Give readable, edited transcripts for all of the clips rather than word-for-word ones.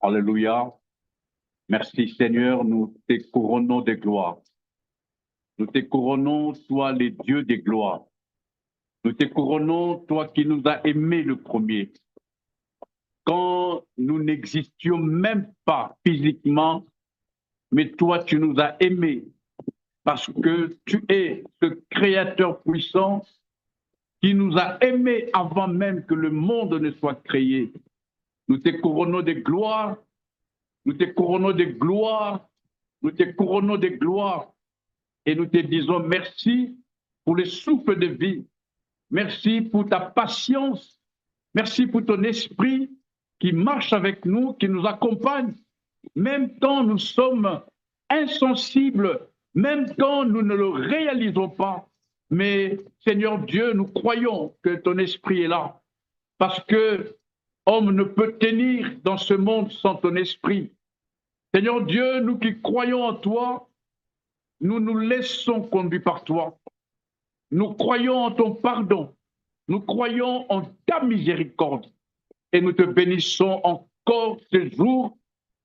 Alléluia. Merci Seigneur, nous te couronnons de gloire. Nous te couronnons, toi les dieux des gloires. Nous te couronnons, toi qui nous as aimés le premier. Quand nous n'existions même pas physiquement, mais toi tu nous as aimés parce que tu es ce créateur puissant qui nous a aimés avant même que le monde ne soit créé. Nous te couronnons de gloire, nous te couronnons de gloire, nous te couronnons de gloire. Et nous te disons merci pour le souffle de vie. Merci pour ta patience. Merci pour ton esprit qui marche avec nous, qui nous accompagne. Même quand nous sommes insensibles, même quand nous ne le réalisons pas. Mais Seigneur Dieu, nous croyons que ton esprit est là. Parce que homme ne peut tenir dans ce monde sans ton esprit. Seigneur Dieu, nous qui croyons en toi, nous nous laissons conduire par toi. Nous croyons en ton pardon. Nous croyons en ta miséricorde. Et nous te bénissons encore ce jour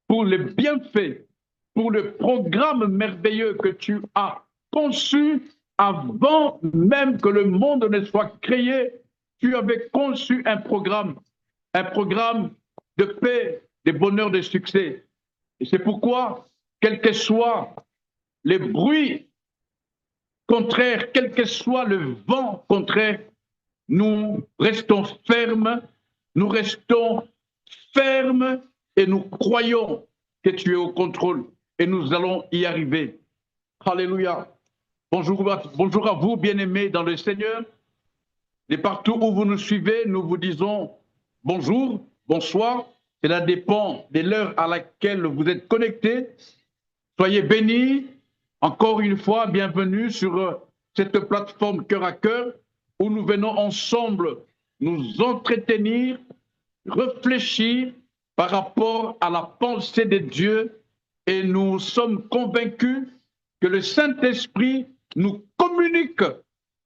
pour les bienfaits, pour le programme merveilleux que tu as conçu avant même que le monde ne soit créé. Tu avais conçu un programme de paix, de bonheur, de succès. Et c'est pourquoi, quel que soit les bruits contraires, quel que soit le vent contraire, nous restons fermes et nous croyons que tu es au contrôle et nous allons y arriver. Alléluia. Bonjour à vous, bien-aimés dans le Seigneur. De partout où vous nous suivez, nous vous disons bonjour, bonsoir. Cela dépend de l'heure à laquelle vous êtes connectés. Soyez bénis. Encore une fois, bienvenue sur cette plateforme Cœur à Cœur où nous venons ensemble nous entretenir, réfléchir par rapport à la pensée de Dieu et nous sommes convaincus que le Saint-Esprit nous communique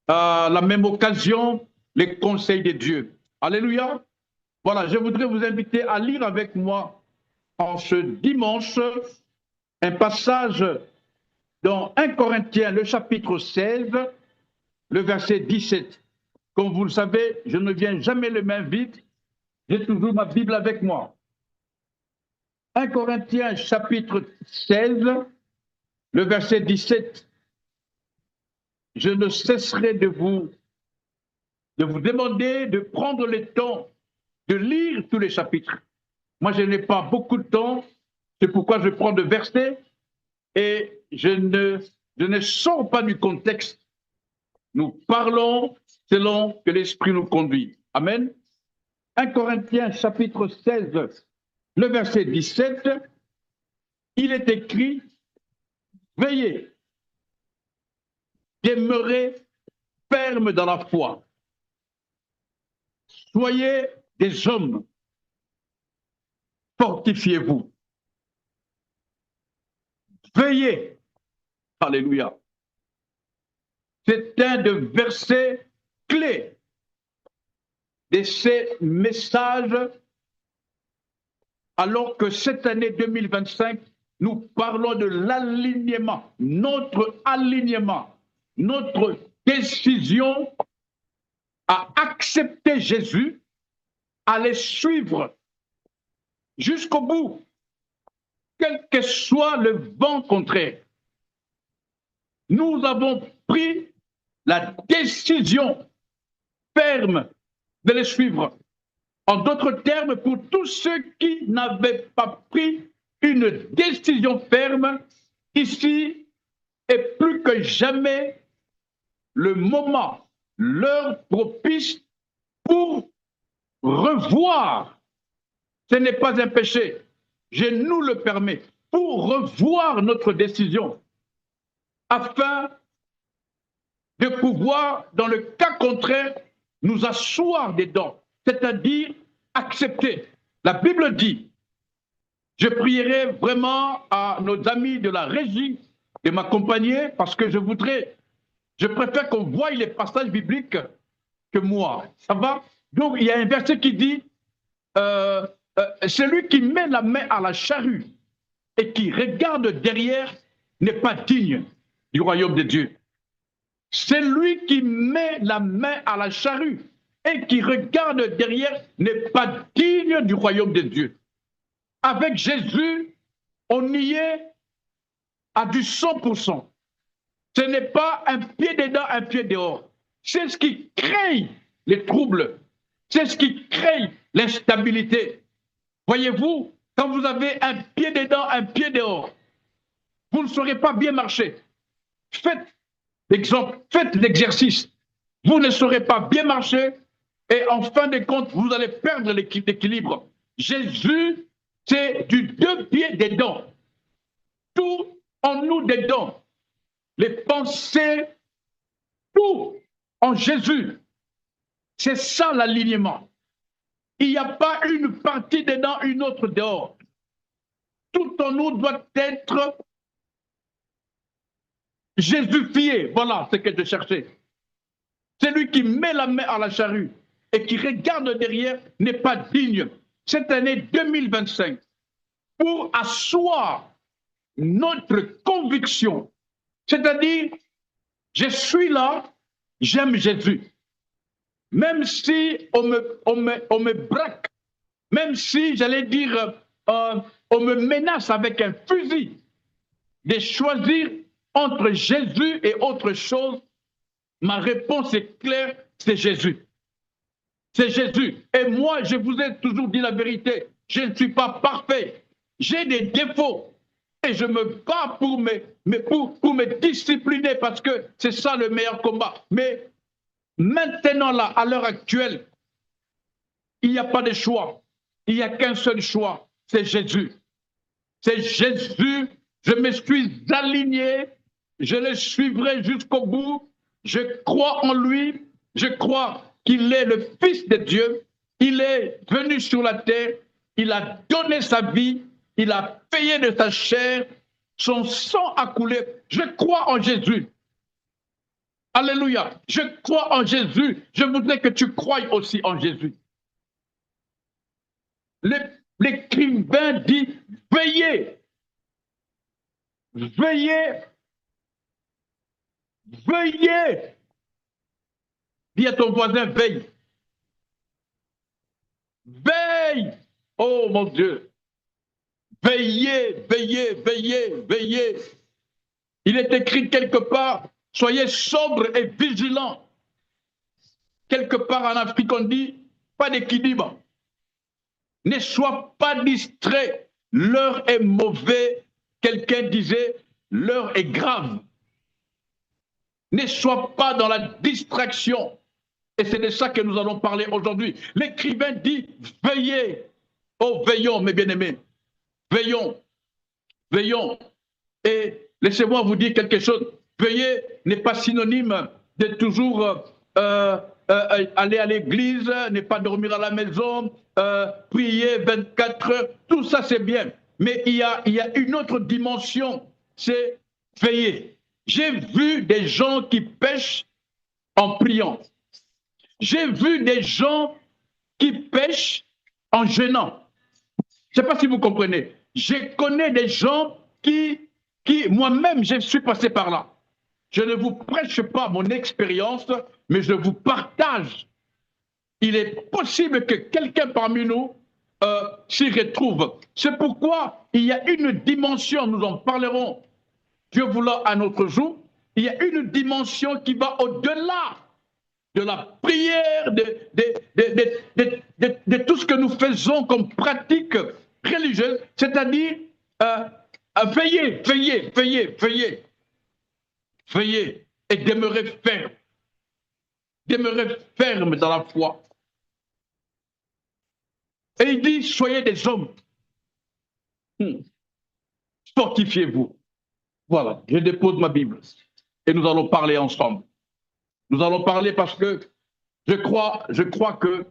à la même occasion les conseils de Dieu. Alléluia. Voilà, je voudrais vous inviter à lire avec moi en ce dimanche un passage dans 1 Corinthiens, le chapitre 16, le verset 17. Comme vous le savez, je ne viens jamais les mains vides, j'ai toujours ma Bible avec moi. 1 Corinthiens, chapitre 16, le verset 17. Je ne cesserai de vous demander de prendre le temps de lire tous les chapitres. Moi, je n'ai pas beaucoup de temps, c'est pourquoi je prends des versets et je ne sors pas du contexte. Nous parlons selon que l'Esprit nous conduit. Amen. 1 Corinthiens chapitre 16, le verset 17, il est écrit, veillez, demeurez fermes dans la foi. Soyez des hommes, fortifiez-vous. Veillez. Alléluia. C'est un des versets clés de ces messages, alors que cette année 2025, nous parlons de l'alignement, notre décision à accepter Jésus, à les suivre jusqu'au bout, quel que soit le vent contraire. Nous avons pris la décision ferme de les suivre. En d'autres termes, pour tous ceux qui n'avaient pas pris une décision ferme, ici est plus que jamais le moment, l'heure propice pour revoir. Ce n'est pas un péché, je nous le permets, pour revoir notre décision, afin de pouvoir, dans le cas contraire, nous asseoir dedans, c'est-à-dire accepter. La Bible dit, je prierai vraiment à nos amis de la régie de m'accompagner parce que je préfère qu'on voie les passages bibliques que moi. Ça va? Donc, il y a un verset qui dit, celui qui met la main à la charrue et qui regarde derrière n'est pas digne du royaume de Dieu. Celui qui met la main à la charrue et qui regarde derrière n'est pas digne du royaume de Dieu. Avec Jésus, on y est à du 100%. Ce n'est pas un pied dedans, un pied dehors. C'est ce qui crée les troubles. C'est ce qui crée l'instabilité. Voyez-vous, quand vous avez un pied dedans, un pied dehors, vous ne saurez pas bien marcher. Faites l'exercice. Vous ne saurez pas bien marcher et en fin de compte, vous allez perdre l'équilibre. Jésus, c'est du 2 pieds dedans. Tout en nous dedans. Les pensées, tout en Jésus. C'est ça l'alignement. Il n'y a pas une partie dedans, une autre dehors. Tout en nous doit être jésufié. Voilà ce que je cherchais. Celui qui met la main à la charrue et qui regarde derrière n'est pas digne. Cette année 2025, pour asseoir notre conviction, c'est-à-dire, je suis là, j'aime Jésus. Même si on me braque, même si, j'allais dire, on me menace avec un fusil, de choisir entre Jésus et autre chose, ma réponse est claire, c'est Jésus. C'est Jésus. Et moi, je vous ai toujours dit la vérité, je ne suis pas parfait. J'ai des défauts. Et je me bats pour me discipliner parce que c'est ça le meilleur combat. Mais maintenant, là, à l'heure actuelle, il n'y a pas de choix. Il n'y a qu'un seul choix, c'est Jésus. C'est Jésus. Je me suis aligné. Je le suivrai jusqu'au bout. Je crois en lui. Je crois qu'il est le Fils de Dieu. Il est venu sur la terre. Il a donné sa vie. Il a payé de sa chair. Son sang a coulé. Je crois en Jésus. Alléluia. Je crois en Jésus. Je voudrais que tu croies aussi en Jésus. L'écrivain dit, veillez. Veillez. Veillez. Dis à ton voisin, veille. Veille. Oh mon Dieu. Veillez, veillez, veillez, veillez. Il est écrit quelque part, soyez sobres et vigilants. Quelque part en Afrique, on dit, pas d'équilibre. Ne sois pas distrait. L'heure est mauvaise. Quelqu'un disait, l'heure est grave. Ne sois pas dans la distraction. Et c'est de ça que nous allons parler aujourd'hui. L'écrivain dit, veillez. Oh, veillons, mes bien-aimés. Veillons. Veillons. Et laissez-moi vous dire quelque chose. Veiller n'est pas synonyme de toujours aller à l'église, ne pas dormir à la maison, prier 24 heures. Tout ça, c'est bien. Mais il y a une autre dimension, c'est veiller. J'ai vu des gens qui pêchent en priant. J'ai vu des gens qui pêchent en jeûnant. Je ne sais pas si vous comprenez. Je connais des gens qui moi-même, je suis passé par là. Je ne vous prêche pas mon expérience, mais je vous partage. Il est possible que quelqu'un parmi nous s'y retrouve. C'est pourquoi il y a une dimension, nous en parlerons, Dieu voulant un autre jour, il y a une dimension qui va au-delà de la prière, de tout ce que nous faisons comme pratique religieuse, c'est-à-dire veillez, veillez, veillez, veillez, veillez et demeurez ferme. Demeurez ferme dans la foi. Et il dit, soyez des hommes. Fortifiez-vous. Voilà, je dépose ma Bible et nous allons parler ensemble. Nous allons parler parce que je crois que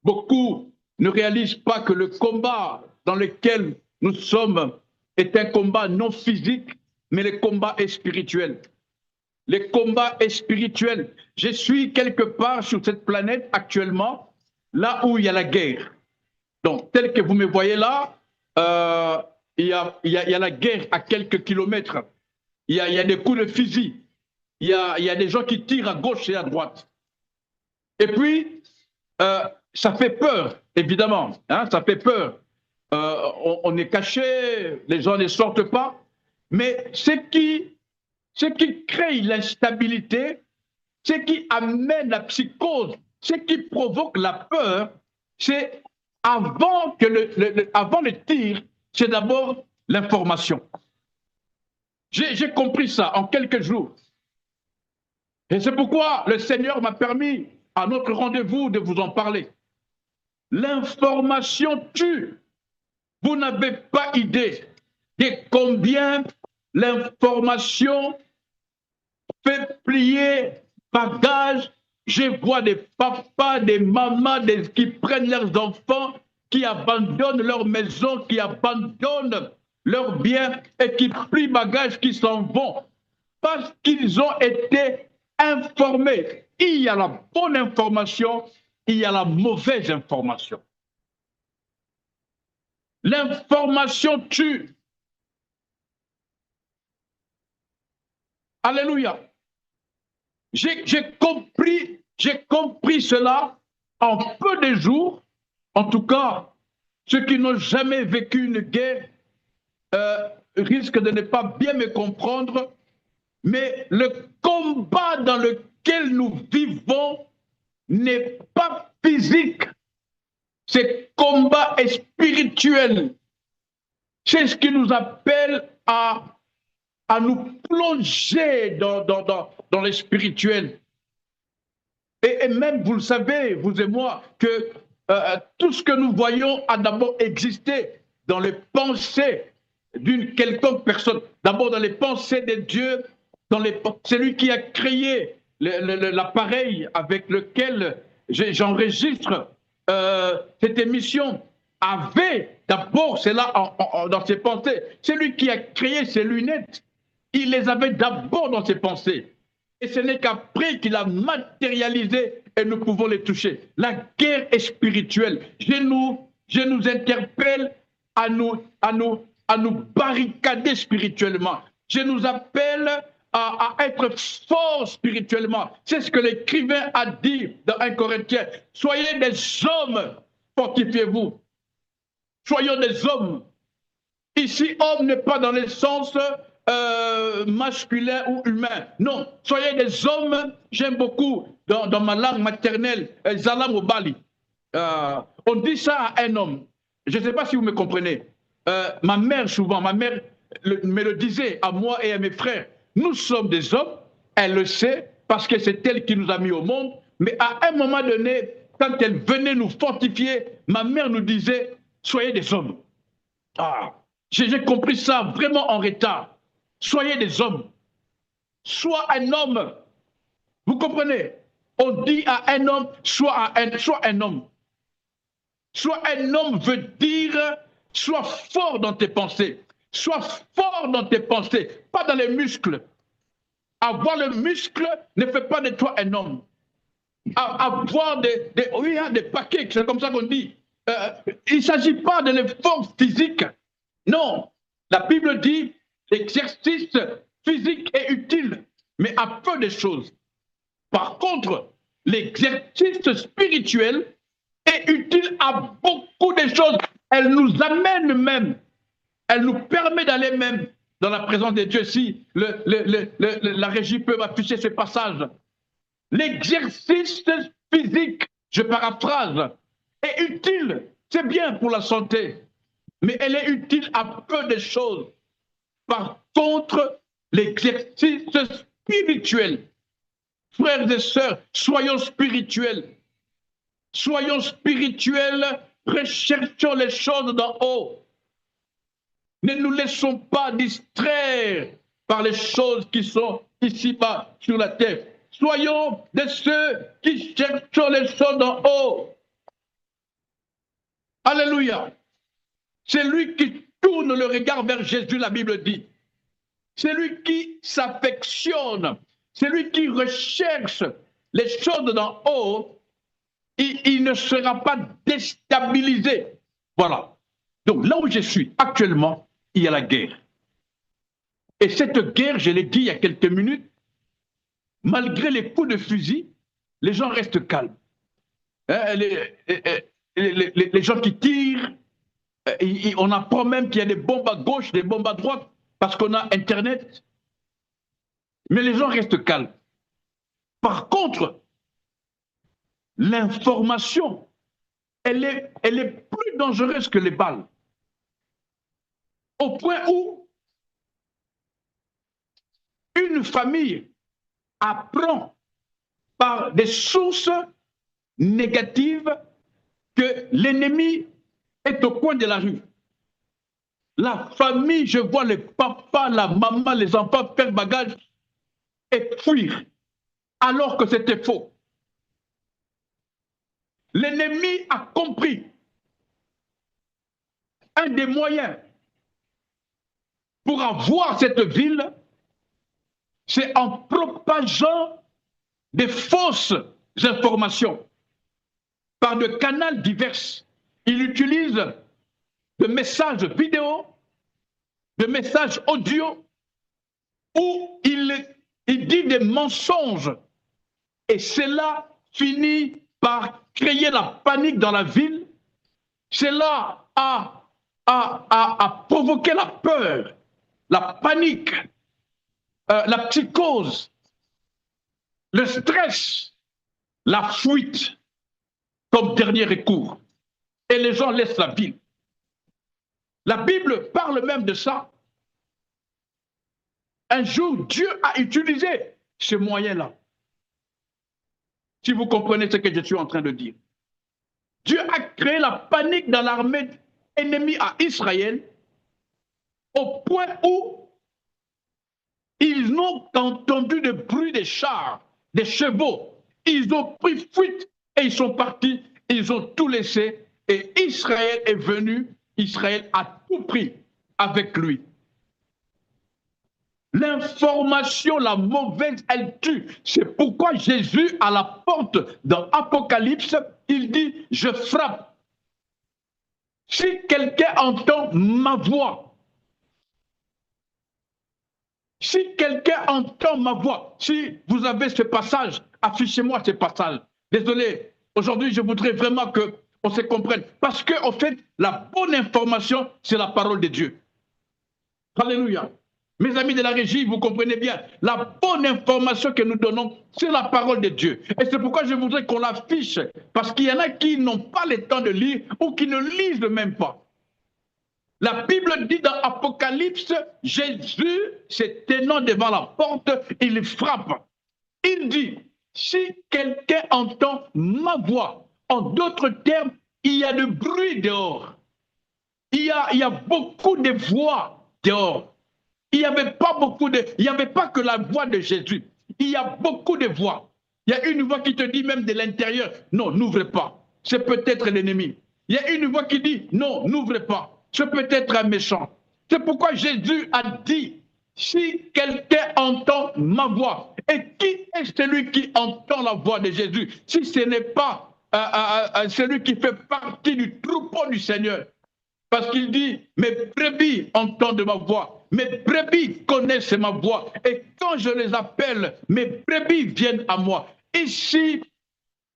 beaucoup ne réalisent pas que le combat dans lequel nous sommes est un combat non physique, mais le combat est spirituel. Le combat est spirituel. Je suis quelque part sur cette planète actuellement, là où il y a la guerre. Donc, tel que vous me voyez là, il y a la guerre à quelques kilomètres. Il y a des coups de fusil. Il y a des gens qui tirent à gauche et à droite. Et puis, ça fait peur, évidemment. Hein, ça fait peur. On est caché, les gens ne sortent pas. Mais ce qui crée l'instabilité, ce qui amène la psychose, ce qui provoque la peur, c'est avant le tir, c'est d'abord l'information. J'ai compris ça en quelques jours. Et c'est pourquoi le Seigneur m'a permis, à notre rendez-vous, de vous en parler. L'information tue. Vous n'avez pas idée de combien l'information fait plier bagages. Je vois des papas, des mamans qui prennent leurs enfants, qui abandonnent leur maison, qui abandonnent leurs biens et qui plient bagages, qui s'en vont parce qu'ils ont été informés. Il y a la bonne information, il y a la mauvaise information. L'information tue. Alléluia. J'ai compris cela en peu de jours. En tout cas, ceux qui n'ont jamais vécu une guerre risquent de ne pas bien me comprendre. Mais le combat dans lequel nous vivons n'est pas physique. Ce combat est spirituel. C'est ce qui nous appelle à nous plonger dans le spirituel. Et même, vous le savez, vous et moi, que tout ce que nous voyons a d'abord existé dans les pensées d'une quelconque personne. D'abord dans les pensées de Dieu, c'est lui qui a créé l'appareil avec lequel j'enregistre cette émission. Avait d'abord cela dans ses pensées. C'est lui qui a créé ces lunettes. Il les avait d'abord dans ses pensées. Et ce n'est qu'après qu'il a matérialisé et nous pouvons les toucher. La guerre est spirituelle. Je nous interpelle à nous barricader spirituellement. Je nous appelle à être forts spirituellement. C'est ce que l'écrivain a dit dans 1 Corinthiens. Soyez des hommes, fortifiez-vous. Soyons des hommes. Ici, homme n'est pas dans le sens masculin ou humain. Non, soyez des hommes. J'aime beaucoup dans ma langue maternelle, Zalam Obali. On dit ça à un homme. Je ne sais pas si vous me comprenez. Ma mère, souvent, me le disait à moi et à mes frères. Nous sommes des hommes. Elle le sait parce que c'est elle qui nous a mis au monde. Mais à un moment donné, quand elle venait nous fortifier, ma mère nous disait, soyez des hommes. Ah, j'ai compris ça vraiment en retard. Soyez des hommes. Sois un homme. Vous comprenez? On dit à un homme, sois un homme. Sois un homme veut dire, sois fort dans tes pensées. Sois fort dans tes pensées, pas dans les muscles. Avoir le muscle ne fait pas de toi un homme. Avoir des paquets, c'est comme ça qu'on dit. Il ne s'agit pas de l'effort physique. Non, la Bible dit l'exercice physique est utile, mais à peu de choses. Par contre, l'exercice spirituel est utile à beaucoup de choses. Elle nous amène même, elle nous permet d'aller même dans la présence de Dieu. Si la régie peut m'afficher ce passage. L'exercice physique, je paraphrase, est utile. C'est bien pour la santé, mais elle est utile à peu de choses. Par contre, l'exercice spirituel, frères et sœurs, soyons spirituels. Soyons spirituels, recherchons les choses d'en haut. Ne nous laissons pas distraire par les choses qui sont ici-bas sur la terre. Soyons de ceux qui cherchent les choses d'en haut. Alléluia. C'est lui qui tourne le regard vers Jésus, la Bible dit. C'est lui qui s'affectionne, c'est lui qui recherche les choses d'en haut. Il ne sera pas déstabilisé. Voilà. Donc là où je suis actuellement, il y a la guerre. Et cette guerre, je l'ai dit il y a quelques minutes, malgré les coups de fusil, les gens restent calmes. Hein, les gens qui tirent, on apprend même qu'il y a des bombes à gauche, des bombes à droite, parce qu'on a Internet. Mais les gens restent calmes. Par contre, l'information, elle est plus dangereuse que les balles. Au point où une famille apprend par des sources négatives que l'ennemi est au coin de la rue. La famille, je vois le papa, la maman, les enfants faire bagage et fuir, alors que c'était faux. L'ennemi a compris un des moyens pour avoir cette ville, c'est en propageant des fausses informations par des canaux divers. Il utilise de messages vidéo, de messages audio, où il dit des mensonges. Et cela finit par créer la panique dans la ville. Cela a provoqué la peur, la panique, la psychose, le stress, la fuite comme dernier recours. Et les gens laissent la ville. La Bible parle même de ça. Un jour, Dieu a utilisé ce moyen-là. Si vous comprenez ce que je suis en train de dire. Dieu a créé la panique dans l'armée ennemie à Israël au point où ils n'ont entendu le bruit des chars, des chevaux. Ils ont pris fuite et ils sont partis. Ils ont tout laissé et Israël est venu. Israël a tout pris avec lui. L'information, la mauvaise, elle tue. C'est pourquoi Jésus, à la porte dans Apocalypse, il dit, je frappe. Si quelqu'un entend ma voix, si quelqu'un entend ma voix, si vous avez ce passage, affichez-moi ce passage. Désolé, aujourd'hui, je voudrais vraiment qu'on se comprenne. Parce qu'en fait, la bonne information, c'est la parole de Dieu. Alléluia. Mes amis de la régie, vous comprenez bien, la bonne information que nous donnons, c'est la parole de Dieu. Et c'est pourquoi je voudrais qu'on l'affiche, parce qu'il y en a qui n'ont pas le temps de lire ou qui ne lisent même pas. La Bible dit dans Apocalypse, Jésus, se tenant devant la porte, il frappe. Il dit, si quelqu'un entend ma voix, en d'autres termes, il y a du bruit dehors. Il y a beaucoup de voix dehors. Il n'y avait pas que la voix de Jésus. Il y a beaucoup de voix. Il y a une voix qui te dit même de l'intérieur, non, n'ouvrez pas. C'est peut-être l'ennemi. Il y a une voix qui dit, non, n'ouvrez pas. C'est peut-être un méchant. C'est pourquoi Jésus a dit, si quelqu'un entend ma voix, et qui est celui qui entend la voix de Jésus, si ce n'est pas celui qui fait partie du troupeau du Seigneur. Parce qu'il dit, mes brebis entendent ma voix, mes brebis connaissent ma voix, et quand je les appelle, mes brebis viennent à moi. Ici,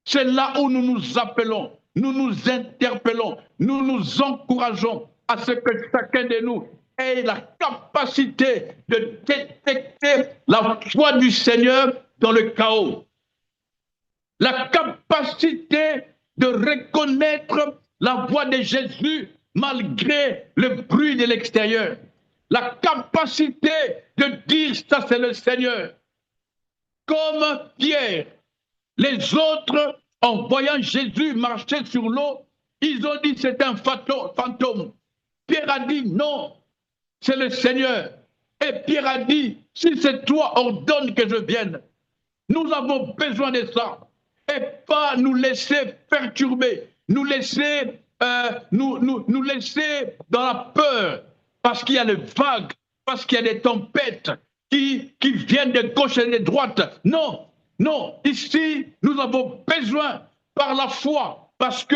c'est là où nous nous appelons, nous nous interpellons, nous nous encourageons à ce que chacun de nous ait la capacité de détecter la voix du Seigneur dans le chaos. La capacité de reconnaître la voix de Jésus malgré le bruit de l'extérieur. La capacité de dire ça c'est le Seigneur. Comme Pierre, les autres, en voyant Jésus marcher sur l'eau, ils ont dit c'est un fantôme. Pierre a dit non, c'est le Seigneur. Et Pierre a dit, si c'est toi, ordonne que je vienne. Nous avons besoin de ça. Et pas nous laisser perturber, nous laisser nous laisser dans la peur, parce qu'il y a les vagues, parce qu'il y a des tempêtes qui viennent de gauche et de droite. Non, non, ici, nous avons besoin par la foi, parce que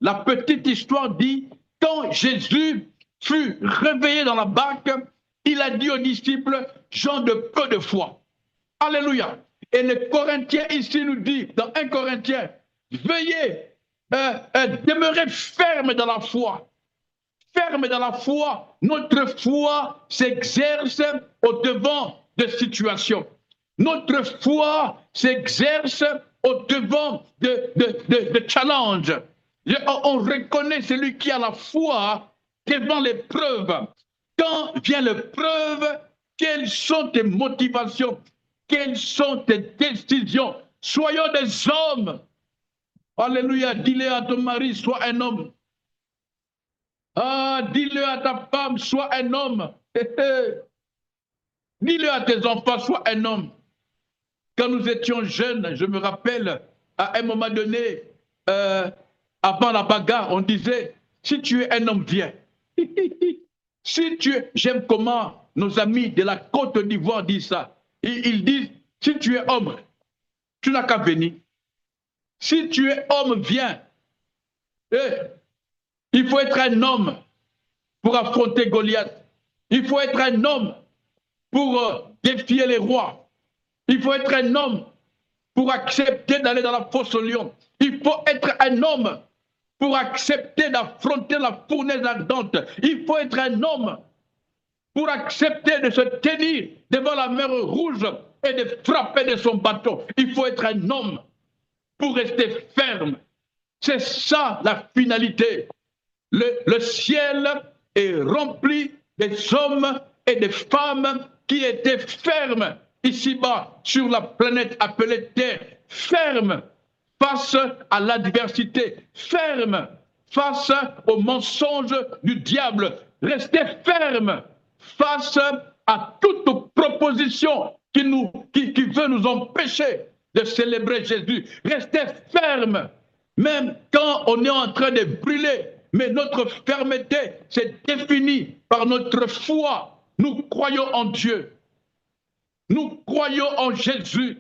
la petite histoire dit, quand Jésus fut réveillé dans la barque, il a dit aux disciples, gens de peu de foi. Alléluia. Et le Corinthien ici nous dit, dans 1 Corinthien, veuillez demeurer ferme dans la foi. Ferme dans la foi. Notre foi s'exerce au-devant de situations. Notre foi s'exerce au-devant de challenges. On reconnaît celui qui a la foi devant l'épreuve. Quand vient l'épreuve, quelles sont tes motivations? Quelles sont tes décisions? Soyons des hommes. Alléluia. Dis-le à ton mari, sois un homme. Ah, dis-le à ta femme, sois un homme. Dis-le à tes enfants, sois un homme. Quand nous étions jeunes, je me rappelle, à un moment donné, avant la bagarre, on disait, si tu es un homme, viens. Si tu es, j'aime comment nos amis de la Côte d'Ivoire disent ça. Ils disent, si tu es homme, tu n'as qu'à venir. Si tu es homme, viens. Il faut être un homme pour affronter Goliath. Il faut être un homme pour défier les rois. Il faut être un homme pour accepter d'aller dans la fosse au lion. Il faut être un homme pour accepter d'affronter la fournaise ardente. Il faut être un homme pour accepter de se tenir devant la mer rouge et de frapper de son bâton. Il faut être un homme pour rester ferme. C'est ça la finalité. Le ciel est rempli des hommes et des femmes qui étaient fermes ici-bas sur la planète appelée Terre, fermes face à l'adversité, fermes face aux mensonges du diable. Restez fermes face à toute proposition qui veut nous empêcher de célébrer Jésus. Restez fermes, même quand on est en train de brûler. Mais notre fermeté, c'est défini par notre foi. Nous croyons en Dieu. Nous croyons en Jésus.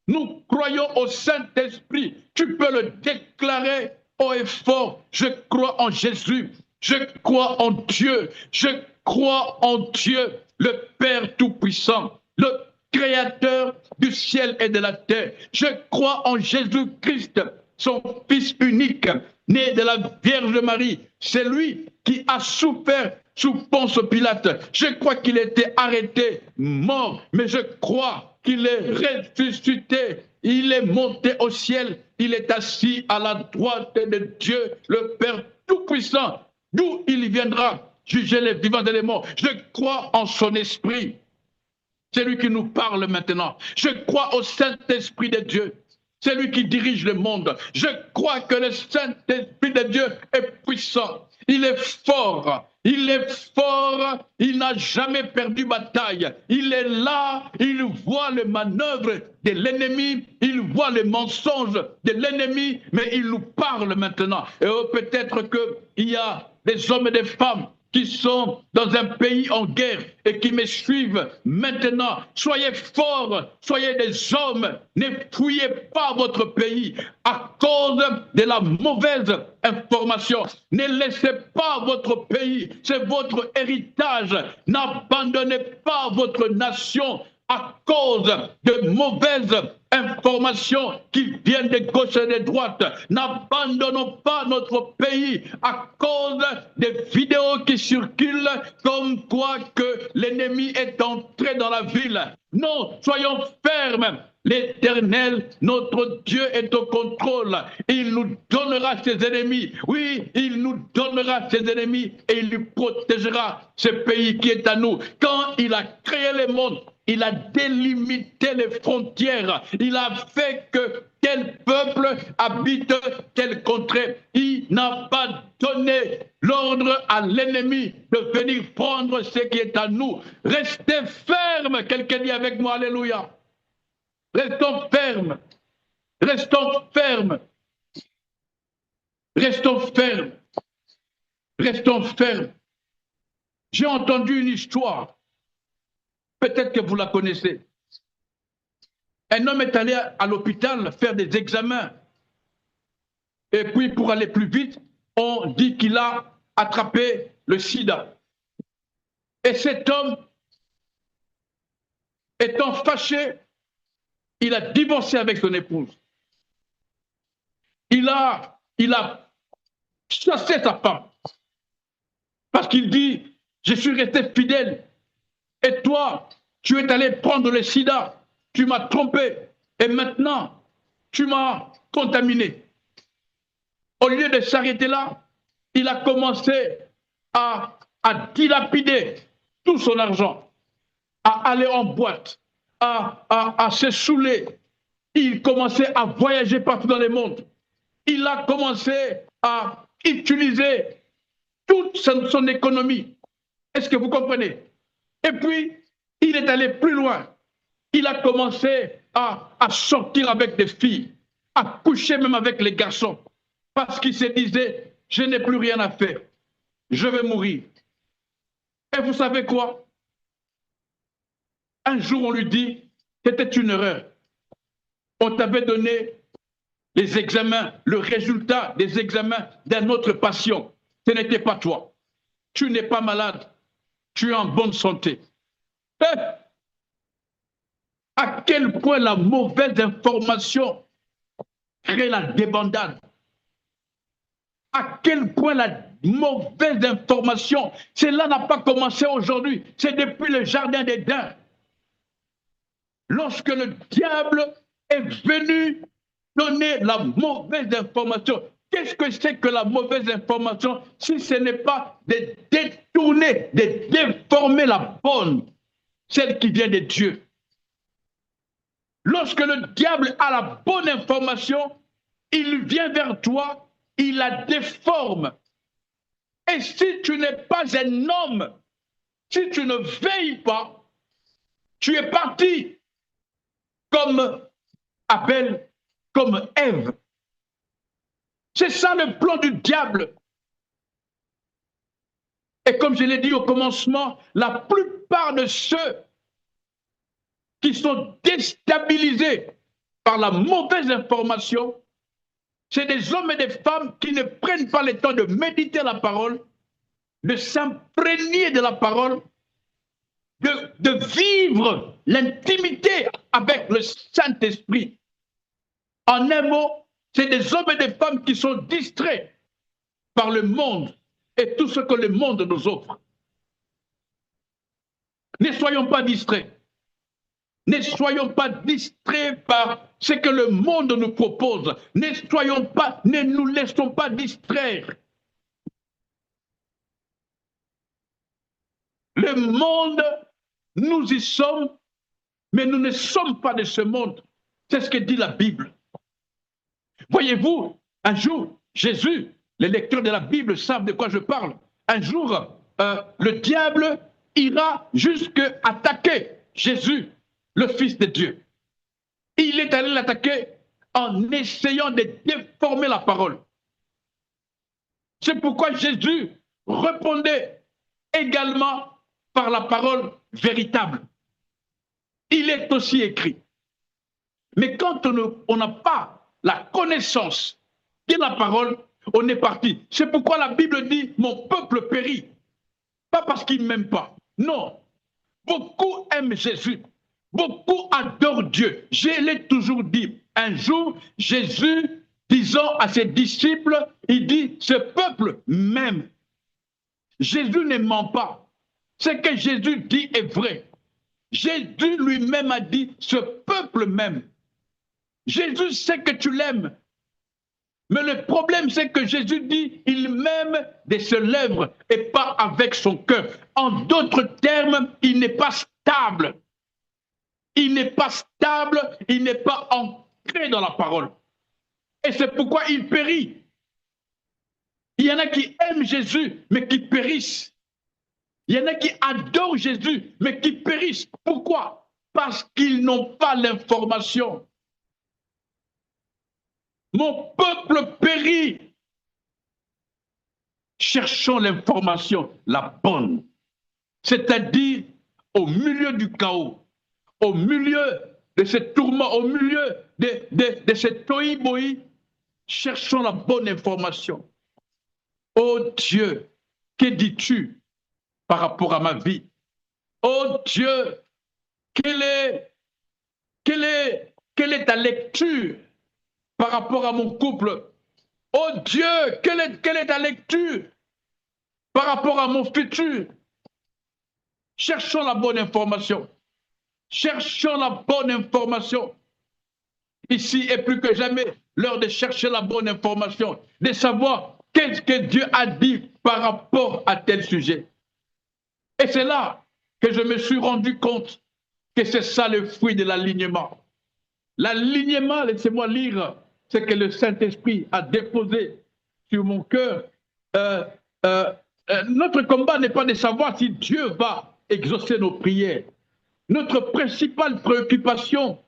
Nous croyons au Saint-Esprit. Tu peux le déclarer haut et fort. Je crois en Jésus. Je crois en Dieu. Je crois en Dieu, le Père Tout-Puissant, le Créateur du ciel et de la terre. Je crois en Jésus-Christ, son Fils unique, né de la Vierge Marie. C'est lui qui a souffert sous Ponce Pilate. Je crois qu'il était arrêté, mort, mais je crois qu'il est ressuscité. Il est monté au ciel. Il est assis à la droite de Dieu, le Père Tout-Puissant. D'où il viendra juger les vivants et les morts. Je crois en son esprit. C'est lui qui nous parle maintenant. Je crois au Saint-Esprit de Dieu. C'est lui qui dirige le monde. Je crois que le Saint-Esprit de Dieu est puissant. Il est fort. Il est fort. Il n'a jamais perdu bataille. Il est là. Il voit les manœuvres de l'ennemi. Il voit les mensonges de l'ennemi. Mais il nous parle maintenant. Et peut-être qu'il y a des hommes et des femmes qui sont dans un pays en guerre et qui me suivent maintenant. Soyez forts, soyez des hommes, ne fouillez pas votre pays à cause de la mauvaise information. Ne laissez pas votre pays, c'est votre héritage. N'abandonnez pas votre nation à cause de mauvaises informations qui viennent de gauche et de droite. N'abandonnons pas notre pays à cause des vidéos qui circulent comme quoi que l'ennemi est entré dans la ville. Non, soyons fermes. L'Éternel, notre Dieu, est au contrôle. Il nous donnera ses ennemis. Oui, il nous donnera ses ennemis et il lui protégera ce pays qui est à nous. Quand il a créé le monde, il a délimité les frontières. Il a fait que tel peuple habite telle contrée. Il n'a pas donné l'ordre à l'ennemi de venir prendre ce qui est à nous. Restez fermes. Quelqu'un dit avec moi, alléluia. Restons fermes. Restons fermes. Restons fermes. Restons fermes. J'ai entendu une histoire. Peut-être que vous la connaissez. Un homme est allé à l'hôpital faire des examens. Et puis, pour aller plus vite, on dit qu'il a attrapé le sida. Et cet homme, étant fâché, il a divorcé avec son épouse. Il a chassé sa femme. Parce qu'il dit, je suis resté fidèle. Et toi, tu es allé prendre le sida. Tu m'as trompé. Et maintenant, tu m'as contaminé. Au lieu de s'arrêter là, il a commencé à dilapider tout son argent, à aller en boîte, à se saouler. Il commençait à voyager partout dans le monde. Il a commencé à utiliser toute son économie. Est-ce que vous comprenez? Et puis, il est allé plus loin. Il a commencé à sortir avec des filles, à coucher même avec les garçons, parce qu'il se disait, je n'ai plus rien à faire, je vais mourir. Et vous savez quoi? Un jour, on lui dit, c'était une erreur. On t'avait donné les examens, le résultat des examens d'un autre patient. Ce n'était pas toi. Tu n'es pas malade. Tu es en bonne santé. À quel point la mauvaise information crée la débandade. À quel point la mauvaise information, cela n'a pas commencé aujourd'hui, c'est depuis le jardin d'Éden. Lorsque le diable est venu donner la mauvaise information. Qu'est-ce que c'est que la mauvaise information si ce n'est pas de détourner, de déformer la bonne, celle qui vient de Dieu? Lorsque le diable a la bonne information, il vient vers toi, il la déforme. Et si tu n'es pas un homme, si tu ne veilles pas, tu es parti comme Abel, comme Ève. C'est ça le plan du diable. Et comme je l'ai dit au commencement, la plupart de ceux qui sont déstabilisés par la mauvaise information, c'est des hommes et des femmes qui ne prennent pas le temps de méditer la parole, de s'imprégner de la parole, de vivre l'intimité avec le Saint-Esprit. En un mot, c'est des hommes et des femmes qui sont distraits par le monde et tout ce que le monde nous offre. Ne soyons pas distraits. Ne soyons pas distraits par ce que le monde nous propose. Ne nous laissons pas distraire. Le monde, nous y sommes, mais nous ne sommes pas de ce monde. C'est ce que dit la Bible. Voyez-vous, un jour, Jésus, les lecteurs de la Bible savent de quoi je parle. Un jour, le diable ira jusqu'à attaquer Jésus, le Fils de Dieu. Il est allé l'attaquer en essayant de déformer la parole. C'est pourquoi Jésus répondait également par la parole véritable. Il est aussi écrit. Mais quand on n'a pas la connaissance de la parole, on est parti. C'est pourquoi la Bible dit « Mon peuple périt ». Pas parce qu'il ne m'aime pas. Non. Beaucoup aiment Jésus. Beaucoup adorent Dieu. Je l'ai toujours dit. Un jour, Jésus, disant à ses disciples, il dit « Ce peuple m'aime ». Jésus ne ment pas. Ce que Jésus dit est vrai. Jésus lui-même a dit « Ce peuple m'aime ». Jésus sait que tu l'aimes. Mais le problème, c'est que Jésus dit, il m'aime de ses lèvres et pas avec son cœur. En d'autres termes, il n'est pas stable. Il n'est pas stable, il n'est pas ancré dans la parole. Et c'est pourquoi il périt. Il y en a qui aiment Jésus, mais qui périssent. Il y en a qui adorent Jésus, mais qui périssent. Pourquoi? Parce qu'ils n'ont pas l'information. Mon peuple périt. Cherchons l'information, la bonne. C'est-à-dire au milieu du chaos, au milieu de ce tourment, au milieu de ce tohu-bohu, cherchons la bonne information. Oh Dieu, que dis-tu par rapport à ma vie? Oh Dieu, quelle est ta lecture par rapport à mon couple? Oh Dieu, quelle est ta lecture par rapport à mon futur? Cherchons la bonne information. Cherchons la bonne information. Ici est plus que jamais l'heure de chercher la bonne information, de savoir qu'est-ce que Dieu a dit par rapport à tel sujet. Et c'est là que je me suis rendu compte que c'est ça le fruit de l'alignement. L'alignement, laissez-moi lire ce que le Saint-Esprit a déposé sur mon cœur. Notre combat n'est pas de savoir si Dieu va exaucer nos prières. Notre principale préoccupation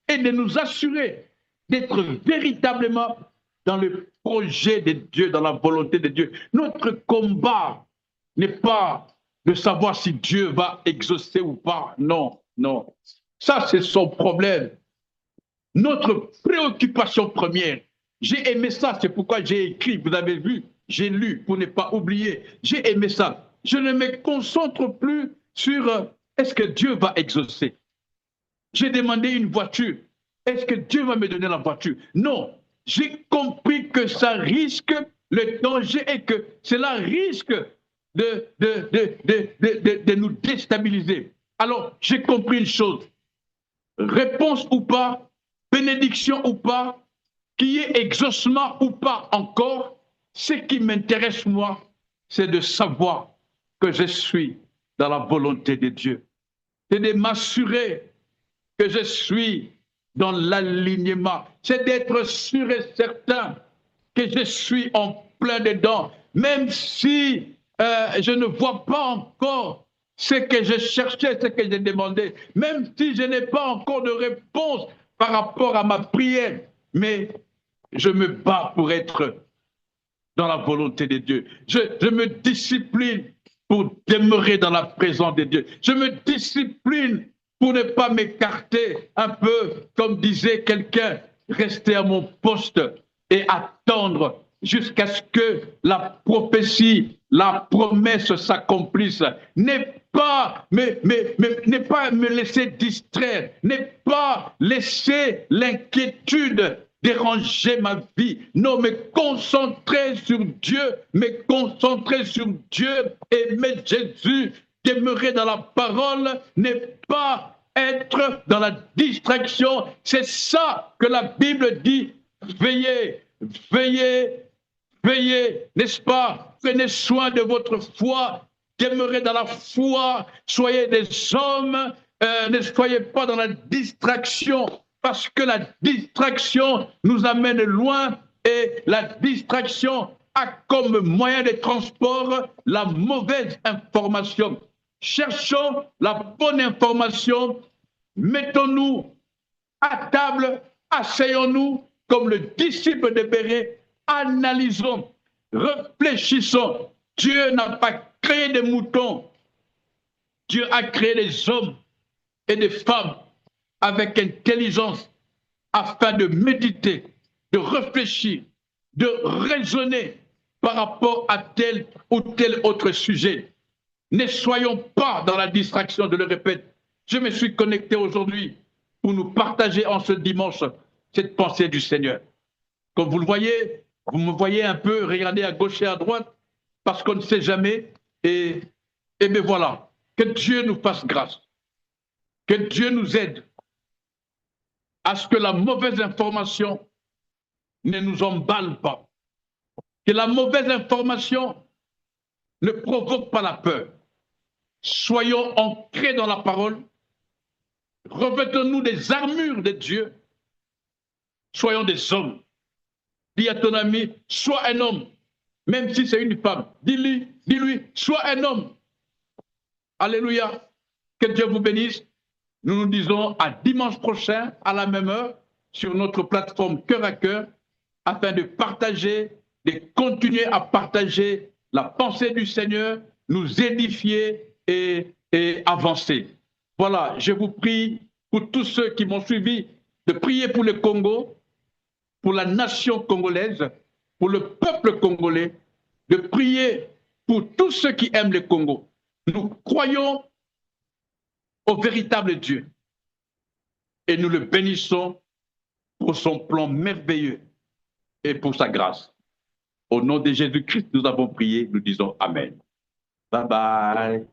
est de nous assurer d'être véritablement dans le projet de Dieu, dans la volonté de Dieu. Notre combat n'est pas de savoir si Dieu va exaucer ou pas. Non, non. Ça, c'est son problème. Notre préoccupation première, j'ai aimé ça, c'est pourquoi j'ai écrit, vous avez vu, j'ai lu pour ne pas oublier, j'ai aimé ça. Je ne me concentre plus sur est-ce que Dieu va exaucer. J'ai demandé une voiture, est-ce que Dieu va me donner la voiture? Non, j'ai compris que ça risque le danger et que cela risque de nous déstabiliser. Alors, j'ai compris une chose, réponse ou pas, bénédiction ou pas, qu'il y ait exaucement ou pas encore, ce qui m'intéresse moi, c'est de savoir que je suis dans la volonté de Dieu. C'est de m'assurer que je suis dans l'alignement. C'est d'être sûr et certain que je suis en plein dedans, même si je ne vois pas encore ce que je cherchais, ce que j'ai demandé, même si je n'ai pas encore de réponse par rapport à ma prière, mais je me bats pour être dans la volonté de Dieu. Je me discipline pour demeurer dans la présence de Dieu. Je me discipline pour ne pas m'écarter un peu, comme disait quelqu'un, rester à mon poste et attendre jusqu'à ce que la prophétie, la promesse s'accomplisse. N'est pas me laisser distraire, n'est pas laisser l'inquiétude déranger ma vie. Non, me concentrer sur Dieu, me concentrer sur Dieu, aimer Jésus, demeurer dans la parole, n'est pas être dans la distraction. C'est ça que la Bible dit. Veillez, veillez, veillez, n'est-ce pas? Prenez soin de votre foi, demeurez dans la foi, soyez des hommes, ne soyez pas dans la distraction, parce que la distraction nous amène loin et la distraction a comme moyen de transport la mauvaise information. Cherchons la bonne information, mettons-nous à table, asseyons-nous comme le disciple de Bérée, analysons, réfléchissons. Dieu n'a pas créé des moutons, Dieu a créé des hommes et des femmes avec intelligence afin de méditer, de réfléchir, de raisonner par rapport à tel ou tel autre sujet. Ne soyons pas dans la distraction, je le répète. Je me suis connecté aujourd'hui pour nous partager en ce dimanche cette pensée du Seigneur. Comme vous le voyez, vous me voyez un peu regarder à gauche et à droite parce qu'on ne sait jamais. Et bien voilà, que Dieu nous fasse grâce, que Dieu nous aide à ce que la mauvaise information ne nous emballe pas, que la mauvaise information ne provoque pas la peur. Soyons ancrés dans la parole, revêtons-nous des armures de Dieu, soyons des hommes. Dis à ton ami, sois un homme, même si c'est une femme. Dis-lui, sois un homme. Alléluia. Que Dieu vous bénisse. Nous nous disons à dimanche prochain, à la même heure, sur notre plateforme Cœur à Cœur, afin de partager, de continuer à partager la pensée du Seigneur, nous édifier et avancer. Voilà, je vous prie, pour tous ceux qui m'ont suivi, de prier pour le Congo, pour la nation congolaise, pour le peuple congolais, de prier pour tous ceux qui aiment le Congo. Nous croyons au véritable Dieu et nous le bénissons pour son plan merveilleux et pour sa grâce. Au nom de Jésus-Christ, nous avons prié, nous disons Amen. Bye bye.